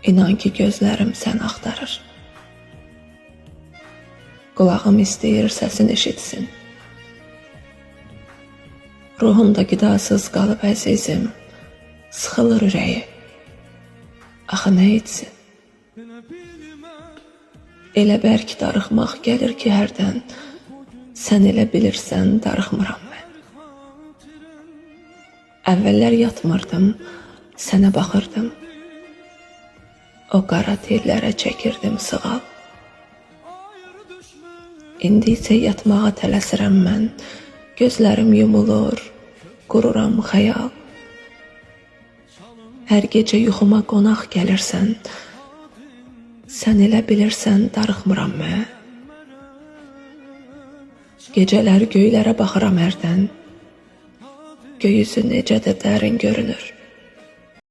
İnan ki gözlərim sən axtarır. Qulağım istəyir səsin eşitsin. Ruhumda qidasız qalıb əzizim, sıxılır ürəyi. Axı nə etsin? Elə bərk darıxmaq gəlir ki hərdən, sən elə bilirsən darıxmıram mən. Əvvəllər yatmırdım, sənə baxırdım. O qara tellərə çəkirdim sığal. İndi isə yatmağa tələsirəm mən, gözlərim yumulur, qururam xəyal. Hər gecə yuxuma qonaq gəlirsən, sən elə bilirsən darıxmıram mən. Gecələr göylərə baxıram hərdən, göy üzü necə də dərin görünür.